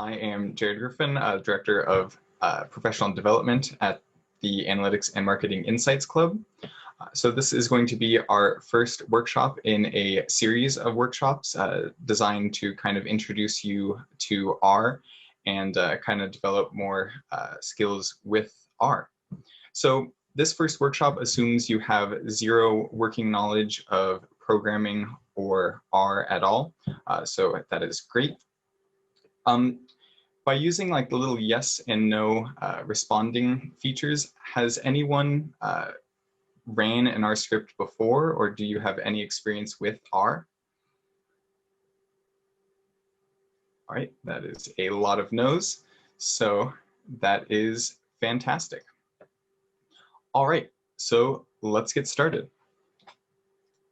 I am Jared Griffin, Director of Professional Development at the Analytics and Marketing Insights Club. So this is going to be our first workshop in a series of workshops designed to kind of introduce you to R and kind of develop more skills with R. So this first workshop assumes you have zero working knowledge of programming or R at all. So that is great. By using like the little yes and no responding features, has anyone ran an R script before, or do you have any experience with R? All right, that is a lot of no's, so that is fantastic. All right, so let's get started.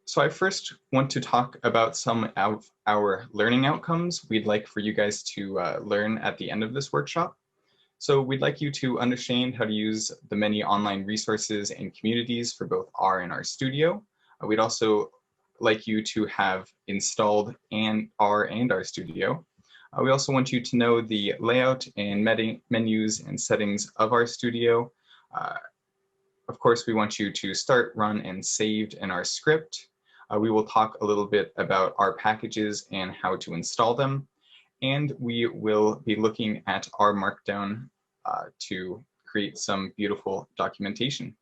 So I first want to talk about some of our learning outcomes we'd like for you guys to learn at the end of this workshop. So we'd like you to understand how to use the many online resources and communities for both R and RStudio. We'd also like you to have installed R and RStudio. We also want you to know the layout and menus and settings of RStudio. Of course, we want you to start, run, and saved in our script. We will talk a little bit about our packages and how to install them. And we will be looking at R Markdown to create some beautiful documentation.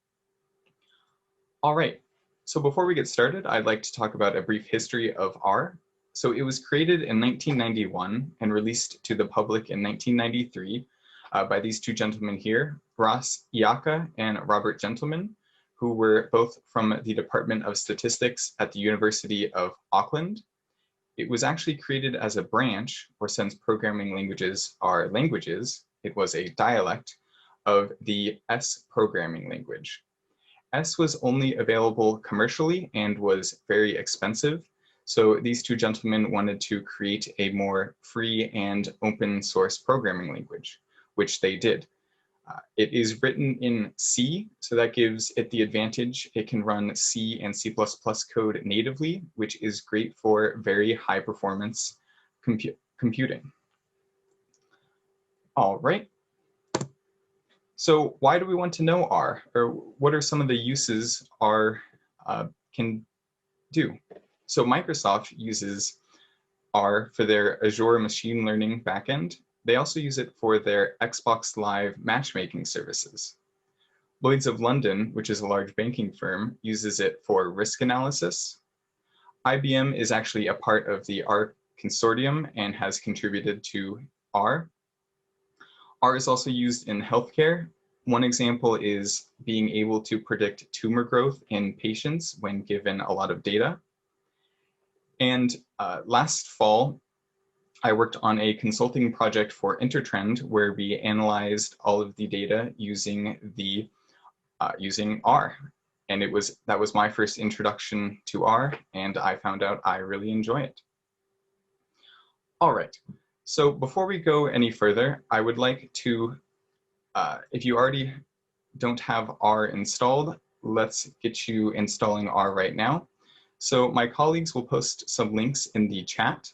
All right, so before we get started, I'd like to talk about a brief history of R. So it was created in 1991 and released to the public in 1993 by these two gentlemen here, Ross Iaka and Robert Gentleman, who were both from the Department of Statistics at the University of Auckland. It was actually created as a branch, or since programming languages are languages, it was a dialect of the S programming language. S was only available commercially and was very expensive, so these two gentlemen wanted to create a more free and open source programming language, which they did. It is written in C, so that gives it the advantage. It can run C and C++ code natively, which is great for very high performance computing. All right. So why do we want to know R? Or what are some of the uses R can do? So Microsoft uses R for their Azure machine learning backend. They also use it for their Xbox Live matchmaking services. Lloyd's of London, which is a large banking firm, uses it for risk analysis. IBM is actually a part of the R consortium and has contributed to R. R is also used in healthcare. One example is being able to predict tumor growth in patients when given a lot of data. And last fall, I worked on a consulting project for Intertrend where we analyzed all of the data using R, and that was my first introduction to R, and I found out I really enjoy it. All right, so before we go any further, I would like to, if you already don't have R installed, let's get you installing R right now. So my colleagues will post some links in the chat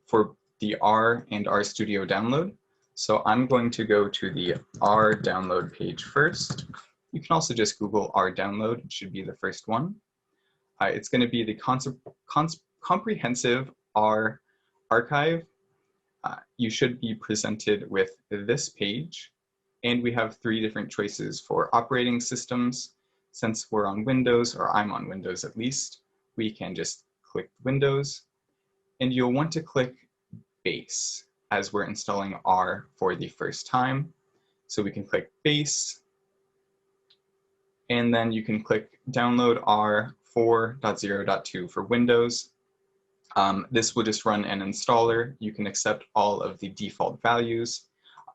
for the R and RStudio download. So I'm going to go to the R download page first. You can also just Google R download, it should be the first one. It's going to be the comprehensive R archive. You should be presented with this page, and we have three different choices for operating systems. Since we're on Windows, or I'm on Windows at least, we can just click Windows. And you'll want to click Base as we're installing R for the first time. So we can click Base, and then you can click Download R 4.0.2 for Windows. This will just run an installer. You can accept all of the default values.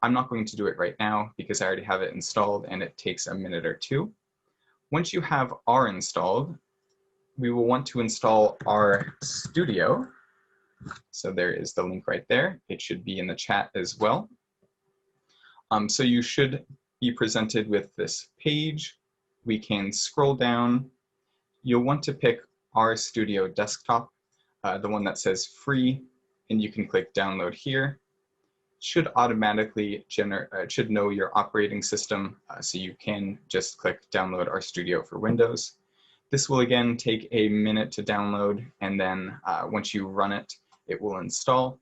I'm not going to do it right now because I already have it installed and it takes a minute or two. Once you have R installed, we will want to install RStudio. So there is the link right there. It should be in the chat as well. So you should be presented with this page. We can scroll down. You'll want to pick RStudio Desktop, the one that says free, and you can click download here. should automatically should know your operating system, so you can just click download RStudio for Windows. This will again take a minute to download, and then once you run it, it will install.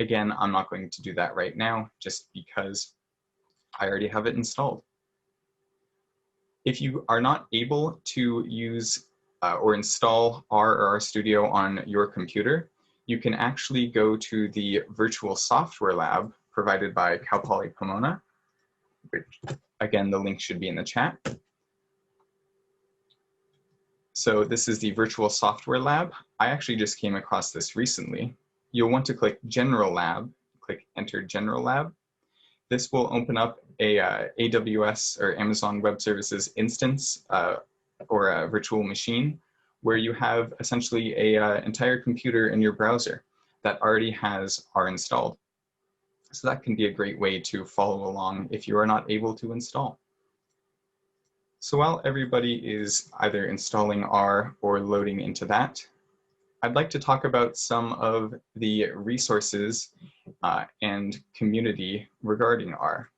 Again, I'm not going to do that right now just because I already have it installed. If you are not able to use or install R or RStudio on your computer, you can actually go to the virtual software lab provided by Cal Poly Pomona, which again, the link should be in the chat. So this is the virtual software lab. I actually just came across this recently. You'll want to click General Lab, click Enter General Lab. This will open up a AWS or Amazon Web Services instance or a virtual machine where you have essentially a entire computer in your browser that already has R installed. So that can be a great way to follow along if you are not able to install. So while everybody is either installing R or loading into that, I'd like to talk about some of the resources and community regarding R.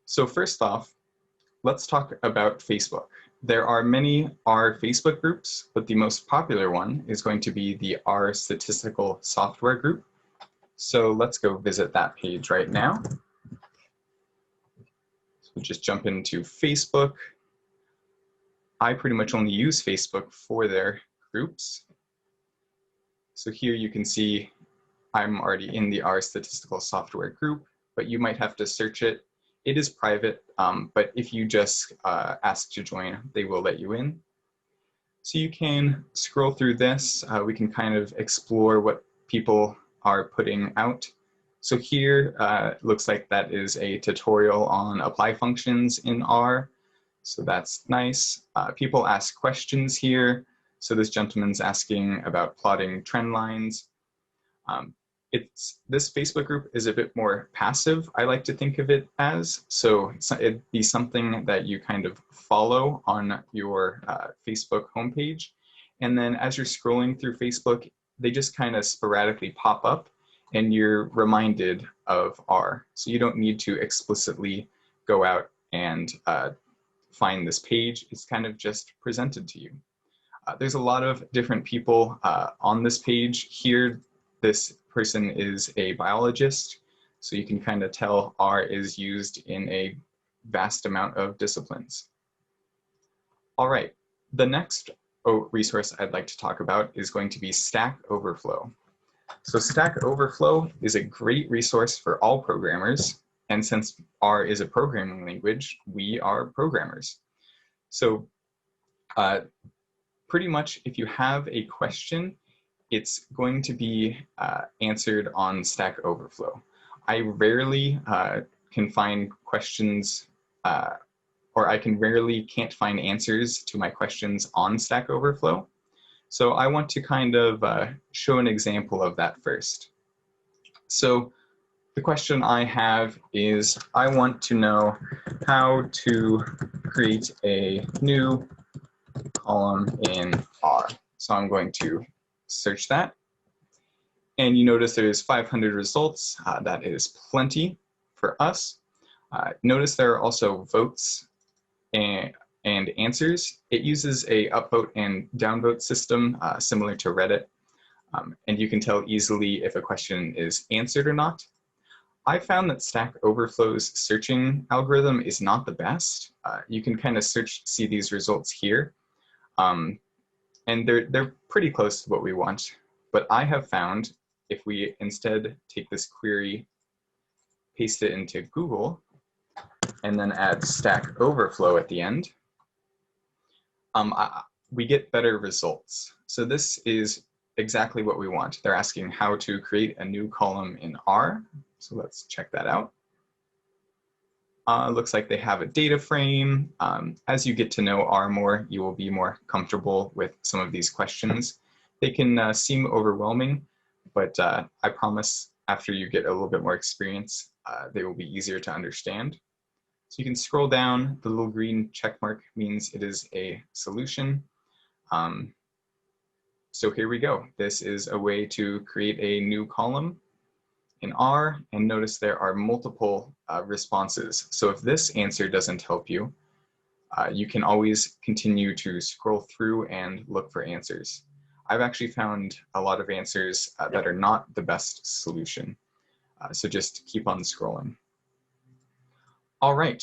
So first off, let's talk about Facebook. There are many R Facebook groups, but the most popular one is going to be the R Statistical software group. So let's go visit that page right now. So we'll just jump into Facebook. I pretty much only use Facebook for their groups. So here you can see I'm already in the R Statistical software group, but you might have to search it. It is private, but if you just ask to join, they will let you in. So you can scroll through this. We can kind of explore what people are putting out. So here, looks like that is a tutorial on apply functions in R. So that's nice. People ask questions here. So this gentleman's asking about plotting trend lines. This Facebook group is a bit more passive, I like to think of it as. So it'd be something that you kind of follow on your Facebook homepage. And then as you're scrolling through Facebook, they just kind of sporadically pop up and you're reminded of R. So you don't need to explicitly go out and find this page. It's kind of just presented to you. There's a lot of different people on this page here. This person is a biologist, so you can kind of tell R is used in a vast amount of disciplines. All right, the next resource I'd like to talk about is going to be Stackoverflow. So Stackoverflow is a great resource for all programmers, and since R is a programming language, we are programmers. So pretty much if you have a question, it's going to be answered on Stackoverflow. I rarely can find questions, or I can't find answers to my questions on Stackoverflow. So I want to kind of show an example of that first. So the question I have is, I want to know how to create a new column in R. So I'm going to search that. And you notice there's 500 results. That is plenty for us. Notice there are also votes and answers. It uses a upvote and downvote system similar to Reddit. And you can tell easily if a question is answered or not. I found that Stackoverflow's searching algorithm is not the best. You can kind of see these results here. And they're pretty close to what we want. But I have found if we instead take this query, paste it into Google, and then add Stackoverflow at the end, we get better results. So this is exactly what we want. They're asking how to create a new column in R. So let's check that out. Looks like they have a data frame. As you get to know R more, you will be more comfortable with some of these questions. They can seem overwhelming, but I promise after you get a little bit more experience, they will be easier to understand. So you can scroll down. The little green check mark means it is a solution. So here we go. This is a way to create a new column. in R, and notice there are multiple responses. So if this answer doesn't help you, you can always continue to scroll through and look for answers. I've actually found a lot of answers that are not the best solution. So just keep on scrolling. All right,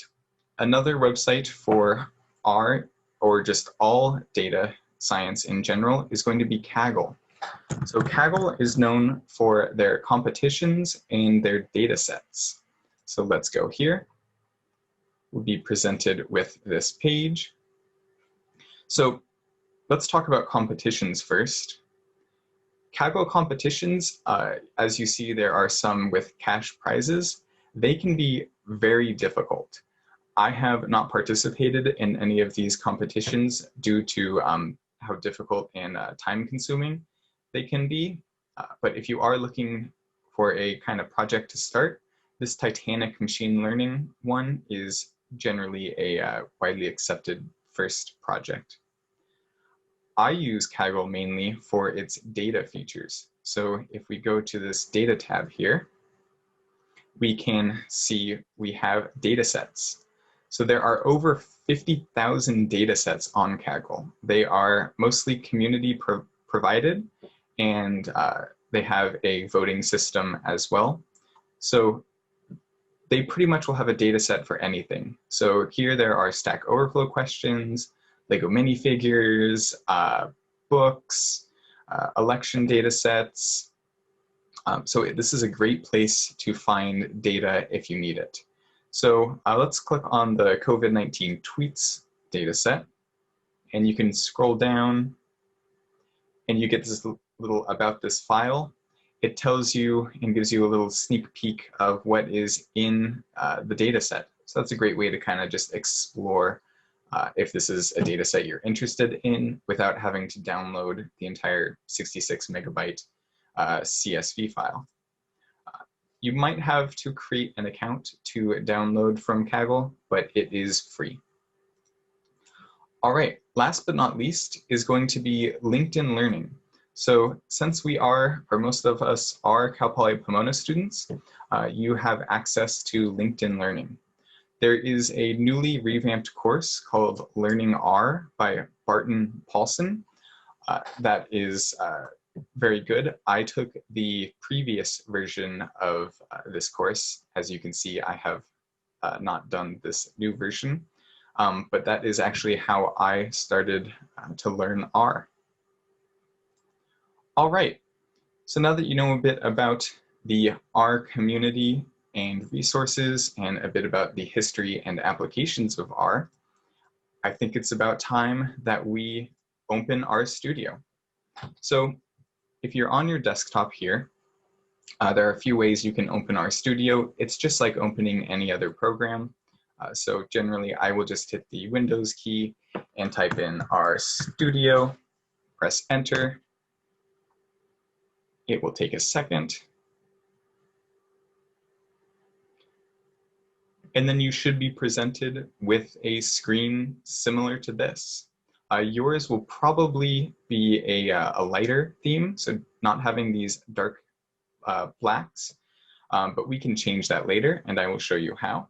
another website for R, or just all data science in general, is going to be Kaggle. So Kaggle is known for their competitions and their data sets. So let's go here. We'll be presented with this page. So let's talk about competitions first. Kaggle competitions, as you see, there are some with cash prizes. They can be very difficult. I have not participated in any of these competitions due to how difficult and time-consuming they can be. But if you are looking for a kind of project to start, this Titanic machine learning one is generally a widely accepted first project. I use Kaggle mainly for its data features. So if we go to this data tab here, we can see we have data sets. So there are over 50,000 data sets on Kaggle. They are mostly community provided, and they have a voting system as well. So they pretty much will have a data set for anything. So here there are Stackoverflow questions, Lego minifigures, books, election data sets. So this is a great place to find data if you need it. So let's click on the COVID-19 tweets data set, and you can scroll down and you get this little about this file. It tells you and gives you a little sneak peek of what is in the data set. So that's a great way to kind of just explore if this is a data set you're interested in without having to download the entire 66 megabyte CSV file. You might have to create an account to download from Kaggle, but it is free. All right, last but not least is going to be LinkedIn Learning. So since we are, or most of us are, Cal Poly Pomona students, you have access to LinkedIn Learning. There is a newly revamped course called Learning R by Barton Paulson that is very good. I took the previous version of this course. As you can see, I have not done this new version, but that is actually how I started to learn R. All right, so now that you know a bit about the R community and resources and a bit about the history and applications of R, I think it's about time that we open RStudio. So if you're on your desktop here, there are a few ways you can open RStudio. It's just like opening any other program. So generally, I will just hit the Windows key and type in RStudio, press enter. It will take a second. And then you should be presented with a screen similar to this. Yours will probably be a lighter theme, so not having these dark blacks, but we can change that later, and I will show you how.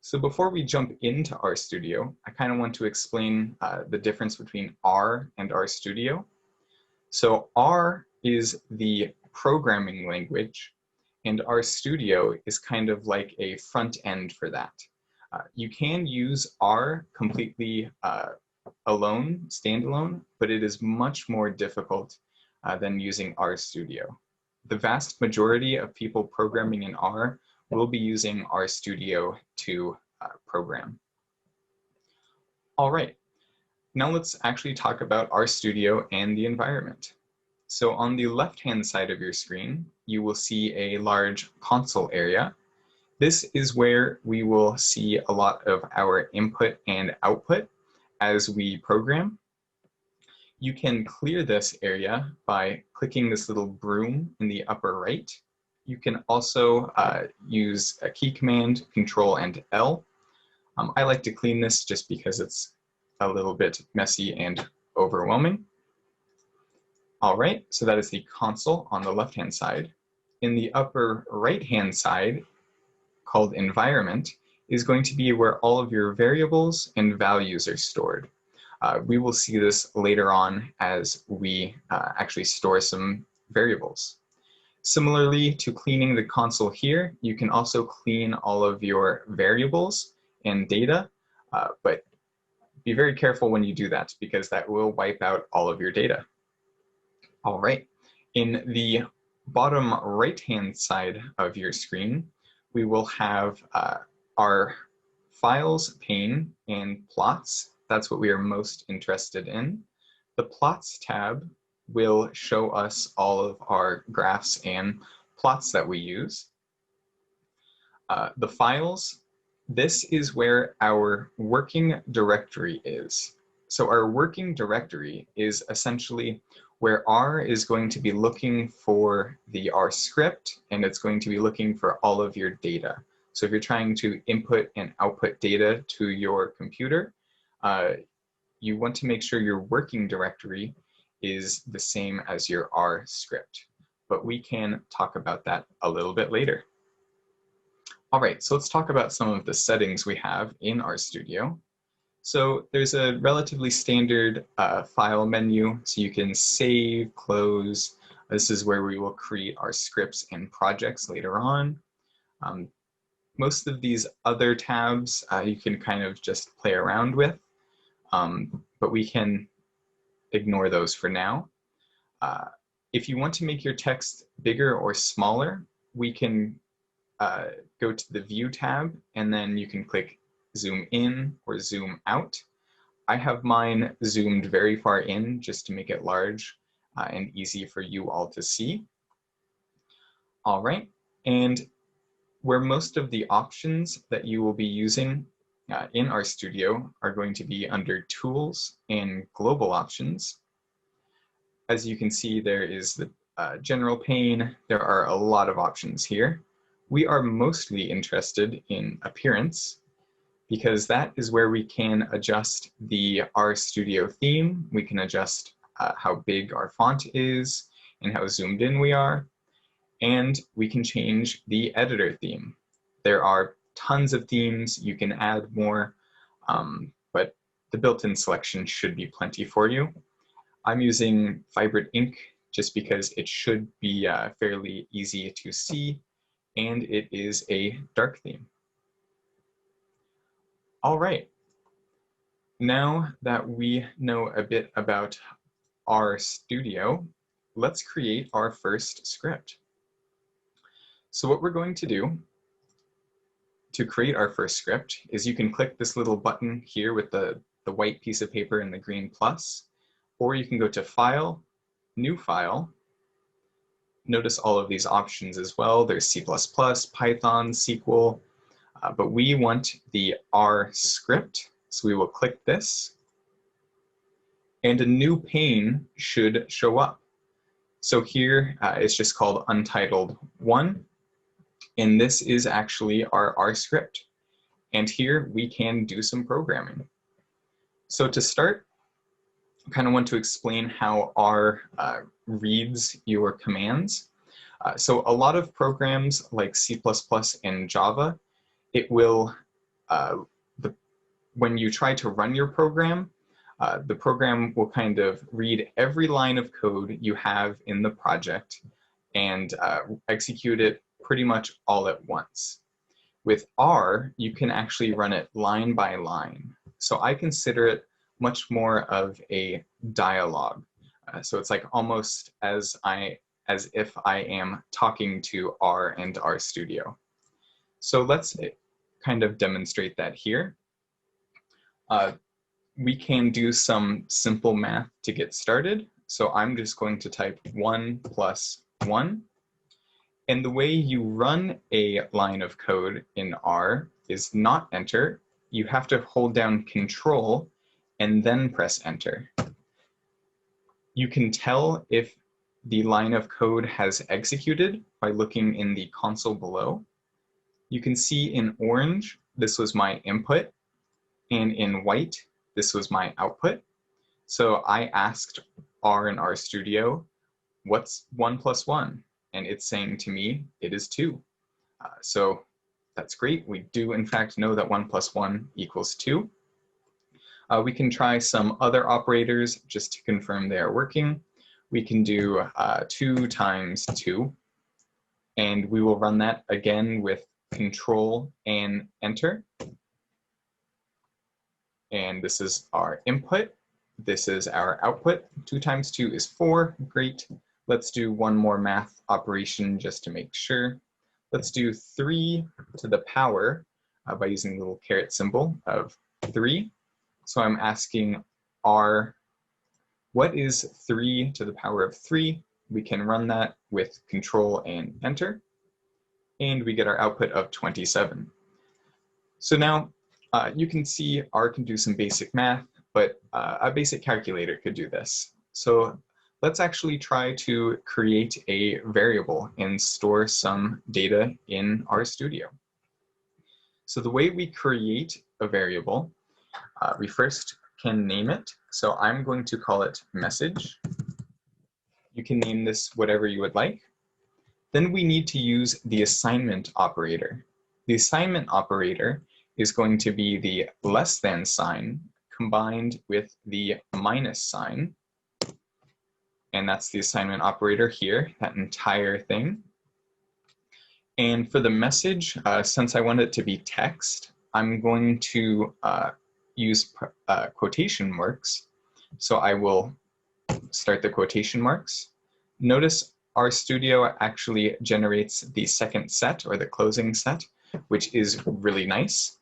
So before we jump into RStudio, I kind of want to explain the difference between R and RStudio. So R is the programming language, and RStudio is kind of like a front end for that. You can use R completely alone, standalone, but it is much more difficult than using RStudio. The vast majority of people programming in R will be using RStudio to program. All right, now let's actually talk about RStudio and the environment. So on the left-hand side of your screen, you will see a large console area. This is where we will see a lot of our input and output as we program. You can clear this area by clicking this little broom in the upper right. You can also use a key command, Control and L. I like to clean this just because it's a little bit messy and overwhelming. All right, so that is the console on the left-hand side. in the upper right-hand side, called environment, is going to be where all of your variables and values are stored. We will see this later on as we actually store some variables. Similarly to cleaning the console here, you can also clean all of your variables and data, but be very careful when you do that because that will wipe out all of your data. All right, in the bottom right-hand side of your screen, we will have our files pane and plots. That's what we are most interested in. The plots tab will show us all of our graphs and plots that we use. The files, this is where our working directory is. So our working directory is essentially where R is going to be looking for the R script, and it's going to be looking for all of your data. So if you're trying to input and output data to your computer, you want to make sure your working directory is the same as your R script. But we can talk about that a little bit later. All right, so let's talk about some of the settings we have in RStudio. So there's a relatively standard file menu, so you can save, close. This is where we will create our scripts and projects later on. Most of these other tabs you can kind of just play around with, but we can ignore those for now. If you want to make your text bigger or smaller, we can go to the View tab, and then you can click Zoom in or Zoom out. I have mine zoomed very far in just to make it large and easy for you all to see. All right, and where most of the options that you will be using in RStudio are going to be under Tools and Global Options. As you can see, there is the General pane. There are a lot of options here. We are mostly interested in Appearance because that is where we can adjust the RStudio theme. We can adjust how big our font is and how zoomed in we are. And we can change the editor theme. There are tons of themes. You can add more, but the built-in selection should be plenty for you. I'm using Vibrant Ink just because it should be fairly easy to see, and it is a dark theme. All right, now that we know a bit about RStudio, let's create our first script. So what we're going to do to create our first script is you can click this little button here with the white piece of paper and the green plus, or you can go to File, New File. Notice all of these options as well. There's C++, Python, SQL, but we want the R script, so we will click this, and a new pane should show up. So here it's just called Untitled 1, and this is actually our R script. And here we can do some programming. So to start, I kind of want to explain how R reads your commands. So a lot of programs like C++ and Java, it will, when you try to run your program, the program will kind of read every line of code you have in the project and execute it pretty much all at once. With R, you can actually run it line by line. So I consider it much more of a dialogue. So it's like almost as if I am talking to R and RStudio. So let's kind of demonstrate that here. We can do some simple math to get started. So I'm just going to type 1 plus 1. And the way you run a line of code in R is not Enter. You have to hold down Control and then press Enter. You can tell if the line of code has executed by looking in the console below. You can see in orange, this was my input, and in white, this was my output. So I asked R and RStudio, what's 1 plus 1? and it's saying to me it is 2. So that's great. We do in fact know that 1 plus 1 equals 2. We can try some other operators just to confirm they are working. We can do 2 times 2, and we will run that again with Control and Enter. And this is our input. This is our output. 2 times 2 is 4. Great. Let's do one more math operation just to make sure. Let's do 3 to the power by using the little caret symbol of 3. So I'm asking R, what is 3 to the power of 3? We can run that with Control and Enter, and we get our output of 27. So now you can see R can do some basic math, but a basic calculator could do this. So let's actually try to create a variable and store some data in RStudio. So the way we create a variable, we first can name it. So I'm going to call it message. You can name this whatever you would like. Then we need to use the assignment operator. The assignment operator is going to be the less than sign combined with the minus sign. And that's the assignment operator here, that entire thing. And for the message, since I want it to be text, I'm going to use quotation marks. So I will start the quotation marks. Notice RStudio actually generates the second set, or the closing set, which is really nice.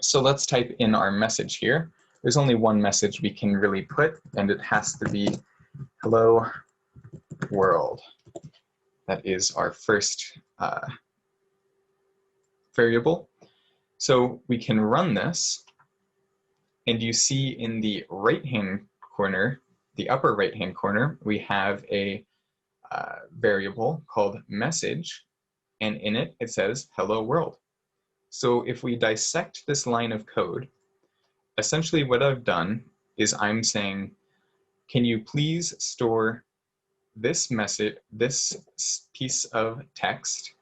So let's type in our message here. There's only one message we can really put, and it has to be hello world. That is our first variable. So we can run this, and you see in the right-hand corner, the upper right-hand corner, we have a variable called message, and in it, it says hello world. So if we dissect this line of code, essentially what I've done is I'm saying, can you please store this message, this piece of text,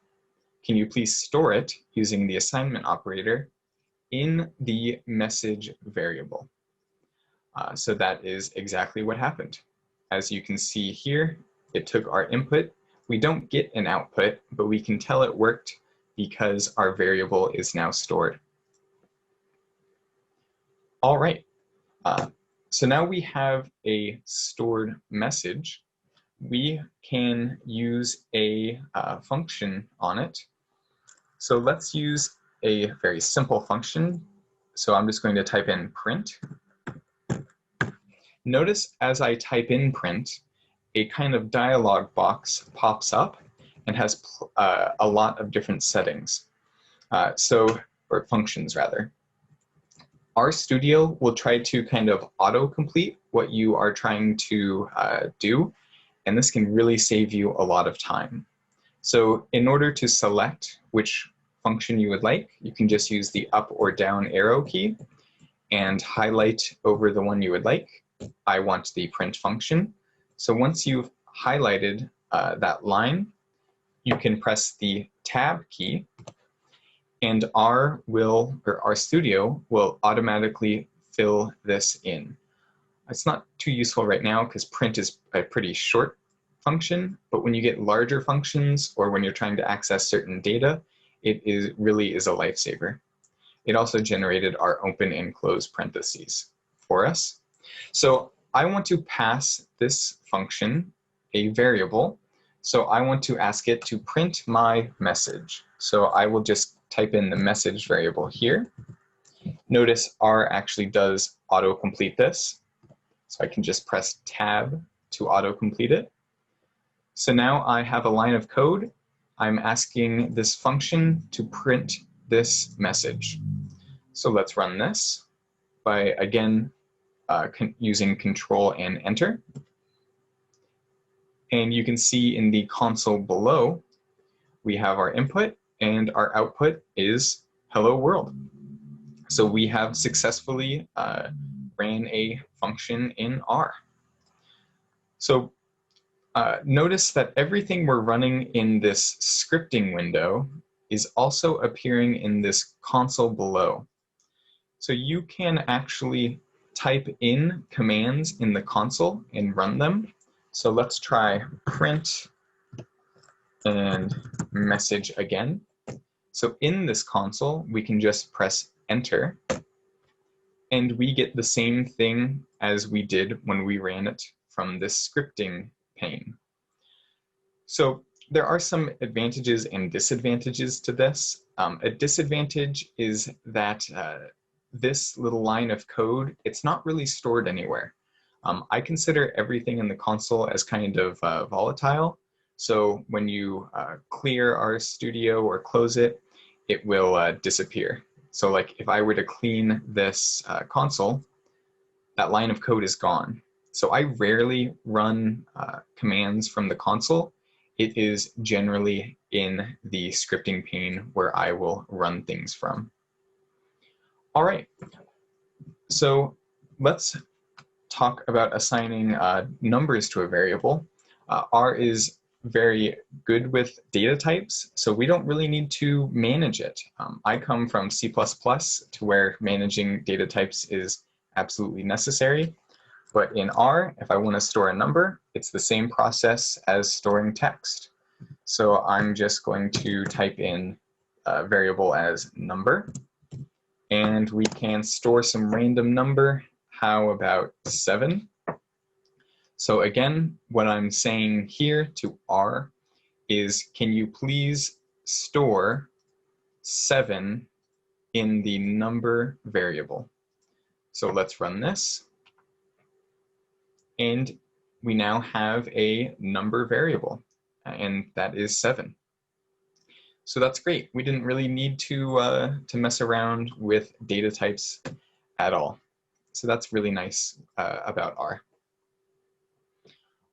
can you please store it using the assignment operator in the message variable? So that is exactly what happened. As you can see here, it took our input. We don't get an output, but we can tell it worked because our variable is now stored. All right, so now we have a stored message. We can use a function on it. So let's use a very simple function. So I'm just going to type in print. Notice as I type in print, a kind of dialog box pops up and has a lot of different settings, or functions rather. RStudio will try to kind of autocomplete what you are trying to do, and this can really save you a lot of time. So in order to select which function you would like, you can just use the up or down arrow key and highlight over the one you would like. I want the print function. So once you've highlighted that line, you can press the tab key, and RStudio will automatically fill this in. It's not too useful right now because print is a pretty short function, but when you get larger functions or when you're trying to access certain data, it really is a lifesaver. It also generated our open and close parentheses for us. So I want to pass this function a variable. So I want to ask it to print my message. So I will just type in the message variable here. Notice R actually does autocomplete this. So I can just press tab to autocomplete it. So now I have a line of code. I'm asking this function to print this message. So let's run this by, again, using Control and Enter. And you can see in the console below, we have our input and our output is hello world. So we have successfully ran a function in R. So Notice that everything we're running in this scripting window is also appearing in this console below. So you can actually type in commands in the console and run them. So let's try print and message again. So in this console, we can just press enter, and we get the same thing as we did when we ran it from this scripting pane. So there are some advantages and disadvantages to this. A disadvantage is that this little line of code, it's not really stored anywhere. I consider everything in the console as kind of volatile. So when you clear RStudio or close it, it will disappear. So like if I were to clean this console, that line of code is gone. So I rarely run commands from the console. It is generally in the scripting pane where I will run things from. All right, so let's talk about assigning numbers to a variable. R is very good with data types, so we don't really need to manage it. I come from C++ to where managing data types is absolutely necessary. But in R, if I want to store a number, it's the same process as storing text. So I'm just going to type in a variable as number, and we can store some random number. How about 7? So again, what I'm saying here to R is, can you please store 7 in the number variable? So let's run this. And we now have a number variable, and that is 7. So that's great. We didn't really need to mess around with data types at all. So that's really nice about R.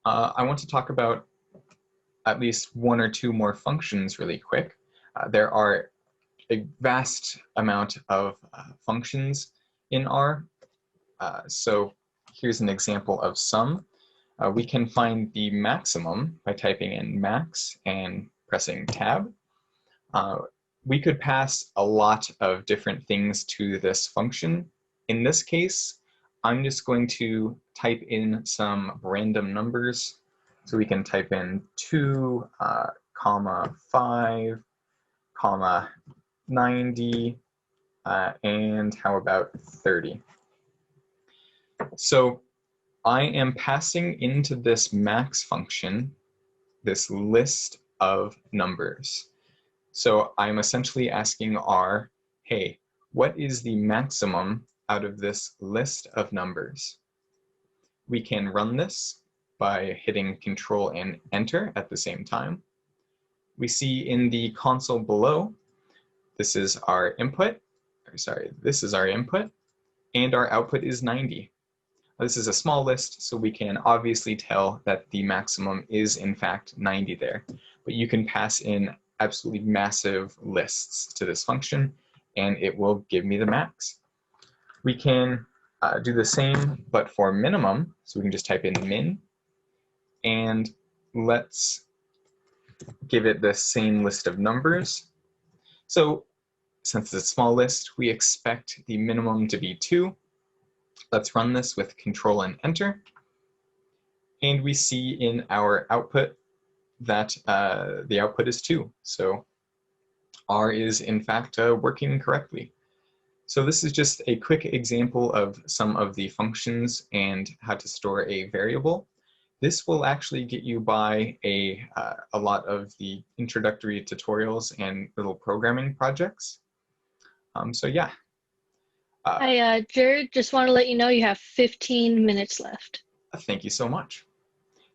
I want to talk about at least 1 or 2 more functions really quick. There are a vast amount of functions in R. So here's an example of some. We can find the maximum by typing in max and pressing tab. We could pass a lot of different things to this function. In this case, I'm just going to type in some random numbers. So we can type in 2, 5, 90, and how about 30? So I am passing into this max function this list of numbers. So I'm essentially asking R, hey, what is the maximum out of this list of numbers? We can run this by hitting Control and Enter at the same time. We see in the console below, this is our input, and our output is 90. This is a small list, so we can obviously tell that the maximum is in fact 90 there. But you can pass in absolutely massive lists to this function, and it will give me the max. We can do the same, but for minimum, so we can just type in min, and let's give it the same list of numbers. So since it's a small list, we expect the minimum to be 2. Let's run this with Control and Enter. And we see in our output that the output is 2. So R is in fact working correctly. So this is just a quick example of some of the functions and how to store a variable. This will actually get you by a lot of the introductory tutorials and little programming projects. So yeah. Hi, Jared, just want to let you know you have 15 minutes left. Thank you so much.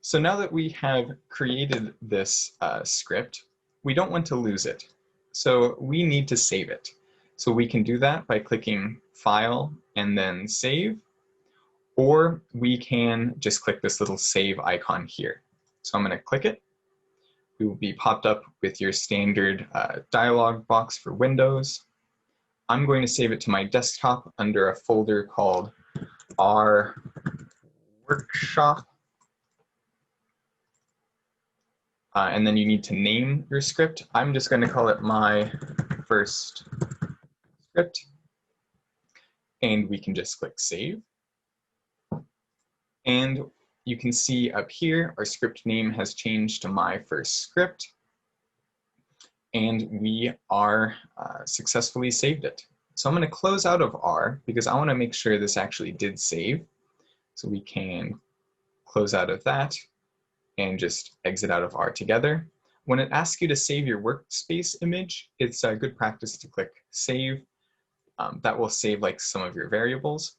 So now that we have created this script, we don't want to lose it. So we need to save it. So we can do that by clicking File and then Save, or we can just click this little save icon here. So I'm going to click it. We will be popped up with your standard dialog box for Windows. I'm going to save it to my desktop under a folder called R Workshop. and then you need to name your script. I'm just going to call it my first script, and we can just click save. And you can see up here, our script name has changed to my first script, and we are successfully saved it. So I'm going to close out of R because I want to make sure this actually did save. So we can close out of that and just exit out of R together. When it asks you to save your workspace image, it's a good practice to click save. That will save like some of your variables.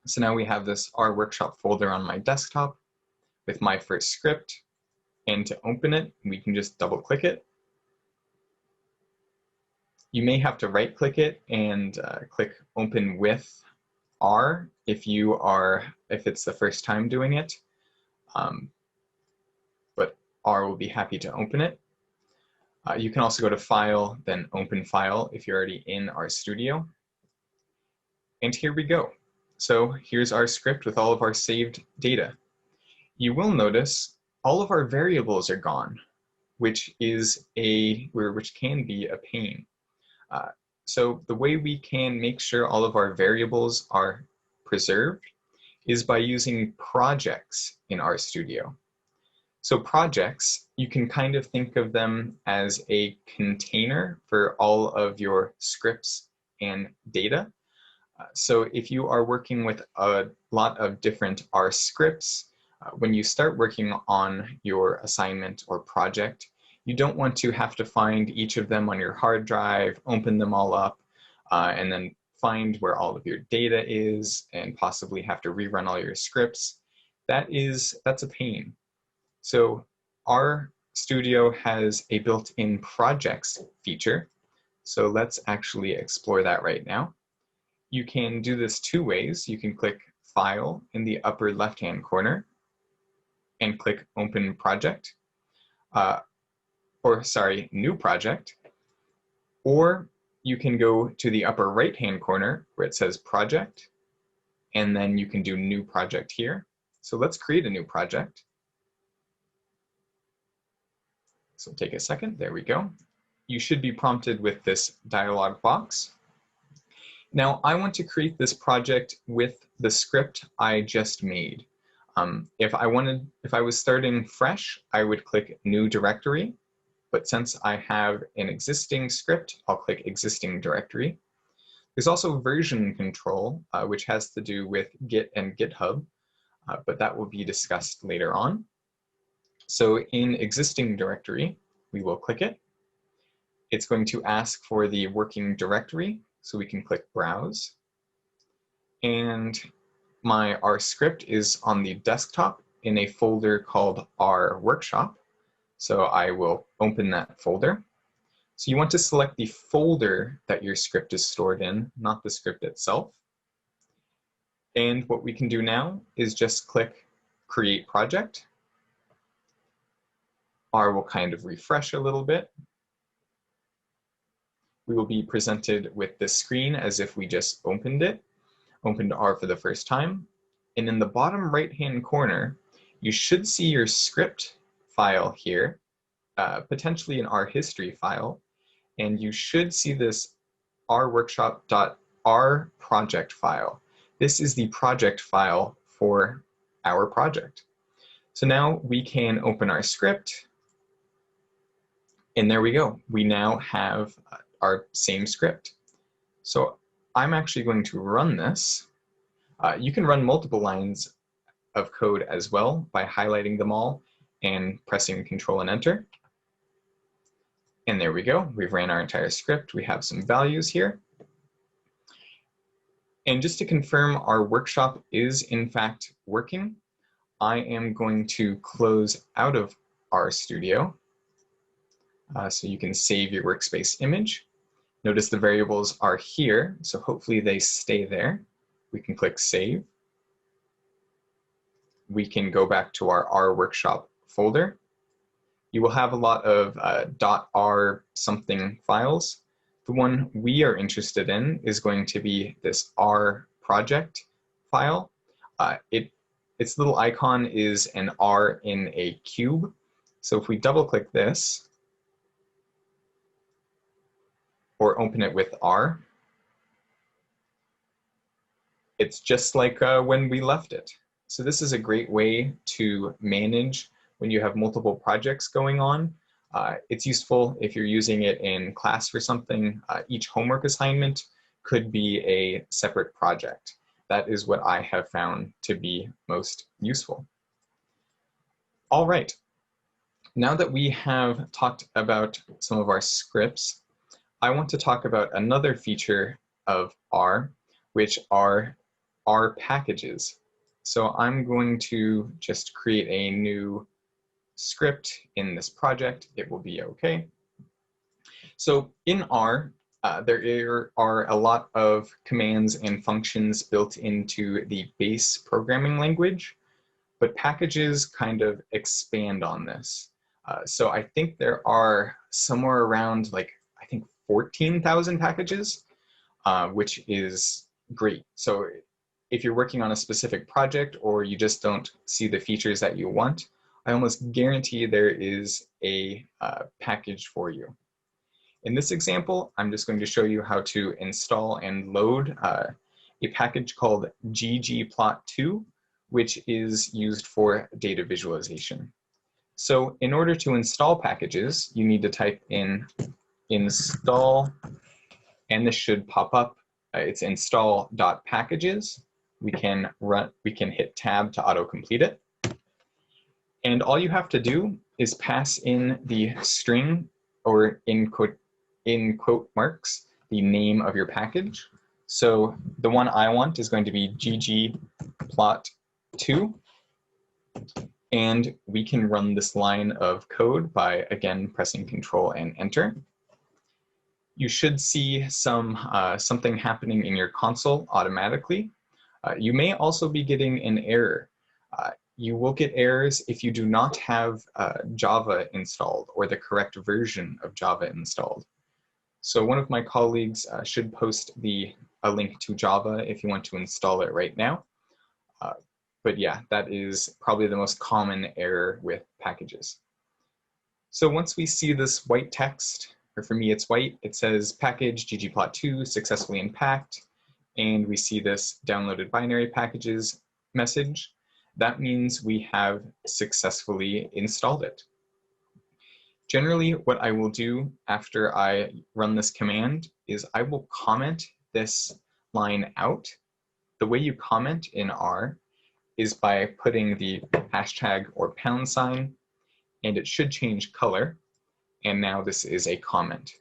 So now we have this R workshop folder on my desktop with my first script. And to open it, we can just double click it. You may have to right click it and click open with R if it's the first time doing it. But R will be happy to open it. You can also go to File, then Open File if you're already in RStudio. And here we go. So here's our script with all of our saved data. You will notice all of our variables are gone, which can be a pain. So the way we can make sure all of our variables are preserved is by using projects in RStudio. So projects, you can kind of think of them as a container for all of your scripts and data. So if you are working with a lot of different R scripts, when you start working on your assignment or project, you don't want to have to find each of them on your hard drive, open them all up, and then find where all of your data is and possibly have to rerun all your scripts. That's a pain. So RStudio has a built-in projects feature. So let's actually explore that right now. You can do this two ways. You can click File in the upper left-hand corner and click Open Project, New Project. Or you can go to the upper right-hand corner where it says Project, and then you can do New Project here. So let's create a new project. So take a second, there we go. You should be prompted with this dialog box. Now I want to create this project with the script I just made. If I was starting fresh, I would click New Directory, but since I have an existing script, I'll click Existing Directory. There's also version control, which has to do with Git and GitHub, but that will be discussed later on. So in Existing Directory, we will click it. It's going to ask for the working directory, so we can click Browse. And my R script is on the desktop in a folder called R Workshop. So I will open that folder. So you want to select the folder that your script is stored in, not the script itself. And what we can do now is just click Create Project. R will kind of refresh a little bit. We will be presented with this screen as if we just opened R for the first time. And in the bottom right-hand corner, you should see your script file here, potentially an R history file, and you should see this rworkshop.r project file. This is the project file for our project. So now we can open our script, and there we go. We now have our same script. So I'm actually going to run this. You can run multiple lines of code as well by highlighting them all and pressing Control and Enter. And there we go. We've ran our entire script. We have some values here. And just to confirm our workshop is in fact working, I am going to close out of RStudio. So you can save your workspace image. Notice the variables are here, so hopefully they stay there. We can click Save. We can go back to our R Workshop folder. You will have a lot of .r something files. The one we are interested in is going to be this R project file. Its little icon is an R in a cube. So if we double click this, or open it with R, it's just like when we left it. So this is a great way to manage when you have multiple projects going on. It's useful if you're using it in class for something. Each homework assignment could be a separate project. That is what I have found to be most useful. All right, now that we have talked about some of our scripts, I want to talk about another feature of R, which are R packages. So I'm going to just create a new script in this project. It will be okay. So in R, there are a lot of commands and functions built into the base programming language, but packages kind of expand on this. So I think there are somewhere around like, I think 14,000 packages, which is great. So if you're working on a specific project or you just don't see the features that you want, I almost guarantee there is a package for you. In this example, I'm just going to show you how to install and load a package called ggplot2, which is used for data visualization. So in order to install packages, you need to type in install, and this should pop up. It's install.packages. We can hit tab to auto-complete it. And all you have to do is pass in the string, or in quote marks, the name of your package. So the one I want is going to be ggplot2. And we can run this line of code by, again, pressing Control and Enter. You should see something happening in your console automatically. You may also be getting an error. You will get errors if you do not have Java installed or the correct version of Java installed. So one of my colleagues should post a link to Java if you want to install it right now. But yeah, that is probably the most common error with packages. So once we see this white text, or for me it's white, it says package ggplot2 successfully unpacked, and we see this downloaded binary packages message. That means we have successfully installed it. Generally, what I will do after I run this command is I will comment this line out. The way you comment in R is by putting the hashtag or #, and it should change color. And now this is a comment.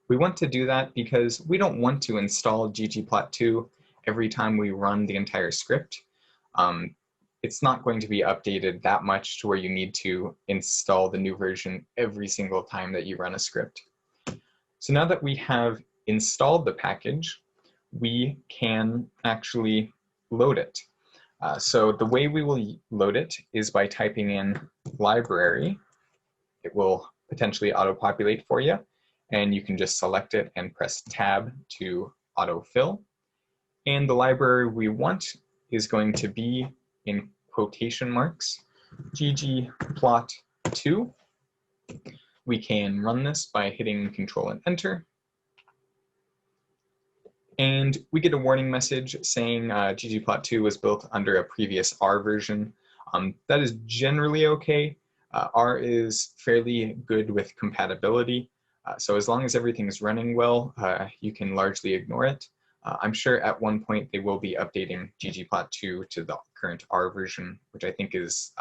We want to do that because we don't want to install ggplot2 every time we run the entire script. It's not going to be updated that much to where you need to install the new version every single time that you run a script. So now that we have installed the package, we can actually load it. So the way we will load it is by typing in library. It will potentially auto-populate for you, and you can just select it and press tab to autofill. And the library we want is going to be, in quotation marks, ggplot2. We can run this by hitting Control and Enter. And we get a warning message saying ggplot2 was built under a previous R version. That is generally okay. R is fairly good with compatibility. So as long as everything is running well, you can largely ignore it. I'm sure at one point they will be updating ggplot2 to the current R version, which I think is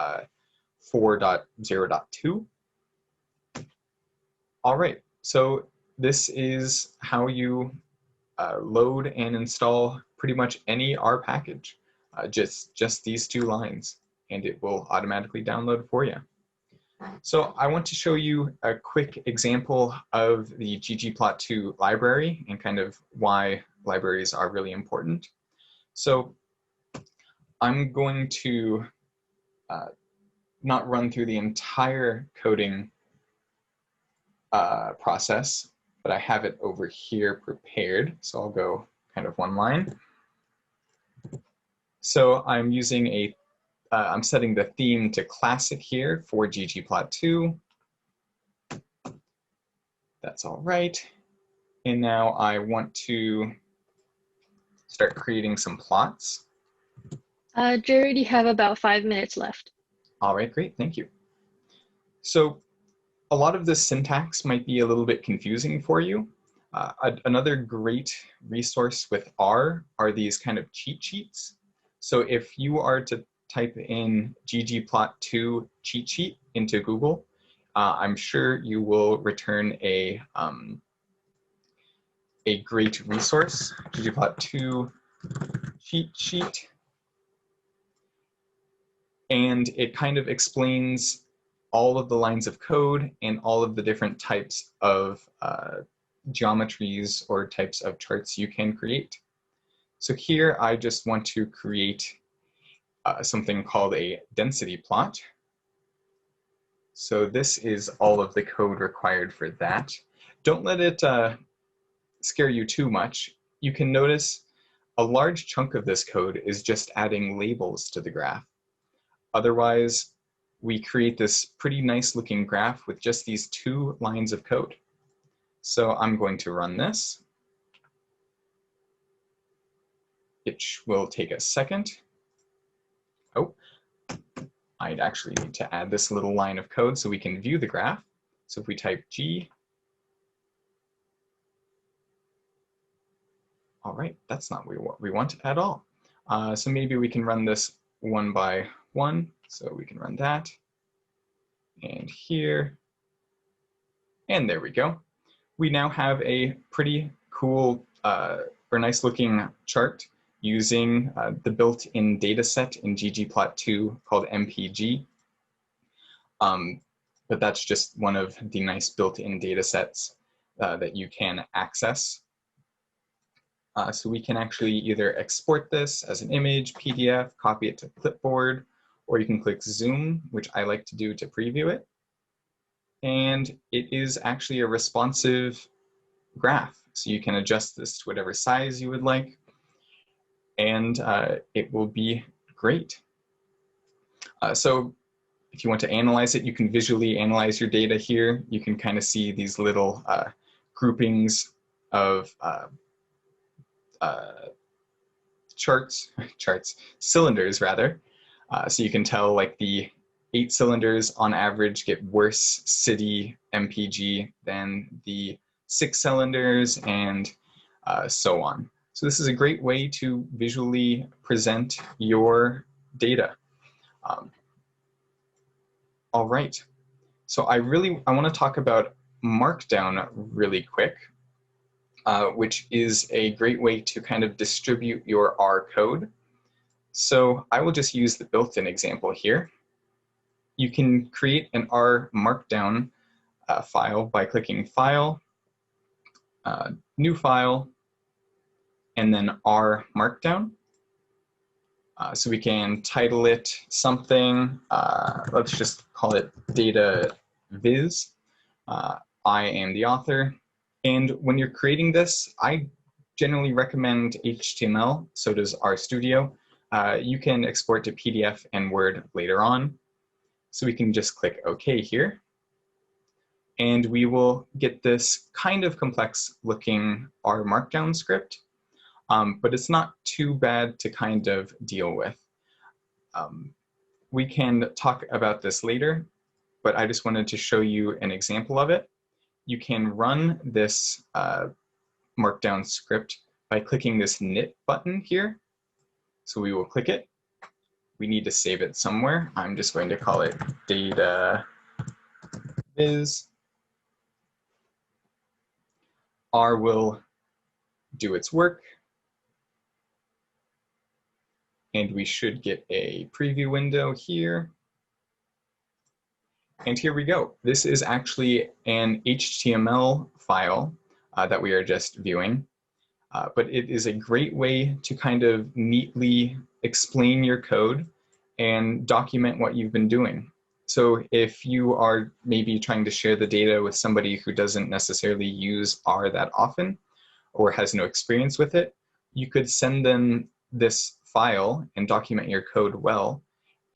4.0.2. All right, so this is how you load and install pretty much any R package, just these two lines, and it will automatically download for you. So I want to show you a quick example of the ggplot2 library and kind of why libraries are really important. So I'm going to not run through the entire coding process, but I have it over here prepared. So I'll go kind of one line. So I'm using I'm setting the theme to classic here for ggplot2. That's all right. And now I want to start creating some plots. Jared, you have about 5 minutes left. All right, great, thank you. So a lot of this syntax might be a little bit confusing for you. Another great resource with R are these kind of cheat sheets. So if you are to type in ggplot2 cheat sheet into Google, I'm sure you will return a great resource, ggplot2 cheat sheet. And it kind of explains all of the lines of code and all of the different types of geometries or types of charts you can create. So here I just want to create something called a density plot. So this is all of the code required for that. Don't let it scare you too much. You can notice a large chunk of this code is just adding labels to the graph. Otherwise, we create this pretty nice looking graph with just these 2 lines of code. So I'm going to run this. It will take a second. Oh, I'd actually need to add this little line of code so we can view the graph. So if we type G, all right, that's not what we want at all. So maybe we can run this one by one. So we can run that, and here, and there we go. We now have a pretty cool or nice looking chart using the built-in data set in ggplot2 called MPG. But that's just one of the nice built-in data sets that you can access. So we can actually either export this as an image, PDF, copy it to clipboard, or you can click zoom, which I like to do to preview it. And it is actually a responsive graph. So you can adjust this to whatever size you would like, and it will be great. So if you want to analyze it, you can visually analyze your data here. You can kind of see these little groupings of cylinders rather. So you can tell like the 8 cylinders on average get worse city MPG than the 6 cylinders, and so on. So this is a great way to visually present your data. All right, so I want to talk about Markdown really quick, which is a great way to kind of distribute your R code. So I will just use the built-in example here. You can create an R Markdown file by clicking File, New File, and then R Markdown. So we can title it something. Let's just call it Data Viz. I am the author. And when you're creating this, I generally recommend HTML, so does RStudio. You can export to PDF and Word later on. So we can just click OK here. And we will get this kind of complex looking R Markdown script, but it's not too bad to kind of deal with. We can talk about this later, but I just wanted to show you an example of it. You can run this Markdown script by clicking this knit button here. So we will click it. We need to save it somewhere. I'm just going to call it data viz. R will do its work. And we should get a preview window here. And here we go. This is actually an HTML file that we are just viewing. But it is a great way to kind of neatly explain your code and document what you've been doing. So if you are maybe trying to share the data with somebody who doesn't necessarily use R that often or has no experience with it, you could send them this file and document your code well,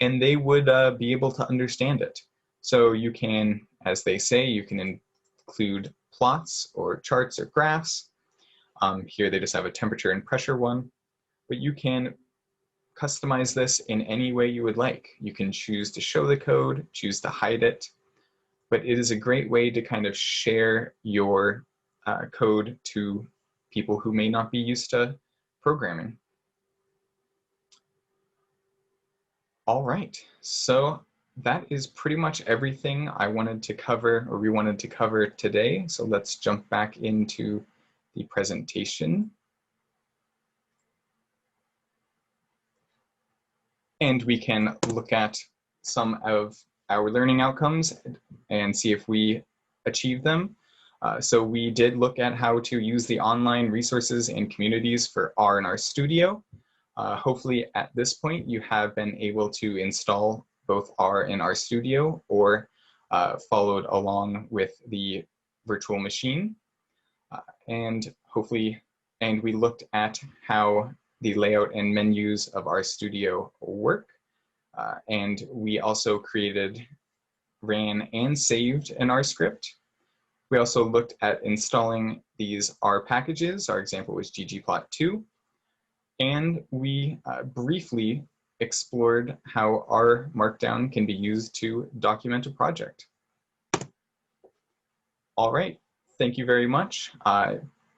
and they would be able to understand it. So you can, as they say, you can include plots or charts or graphs. Here they just have a temperature and pressure one, but you can customize this in any way you would like. You can choose to show the code, choose to hide it, but it is a great way to kind of share your code to people who may not be used to programming. All right, so that is pretty much everything I wanted to cover, or we wanted to cover today. So let's jump back into the presentation. And we can look at some of our learning outcomes and see if we achieve them. So we did look at how to use the online resources and communities for R and RStudio. Hopefully at this point you have been able to install both R and RStudio or followed along with the virtual machine. And we looked at how the layout and menus of RStudio work. And we also created, ran, and saved an R script. We also looked at installing these R packages. Our example was ggplot2. And we briefly explored how R Markdown can be used to document a project. All right, thank you very much.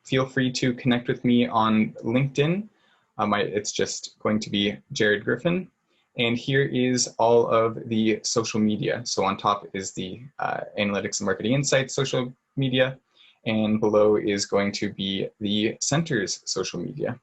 Feel free to connect with me on LinkedIn. It's just going to be Jared Griffin. And here is all of the social media. So on top is the Analytics and Marketing Insights social media, and below is going to be the Center's social media.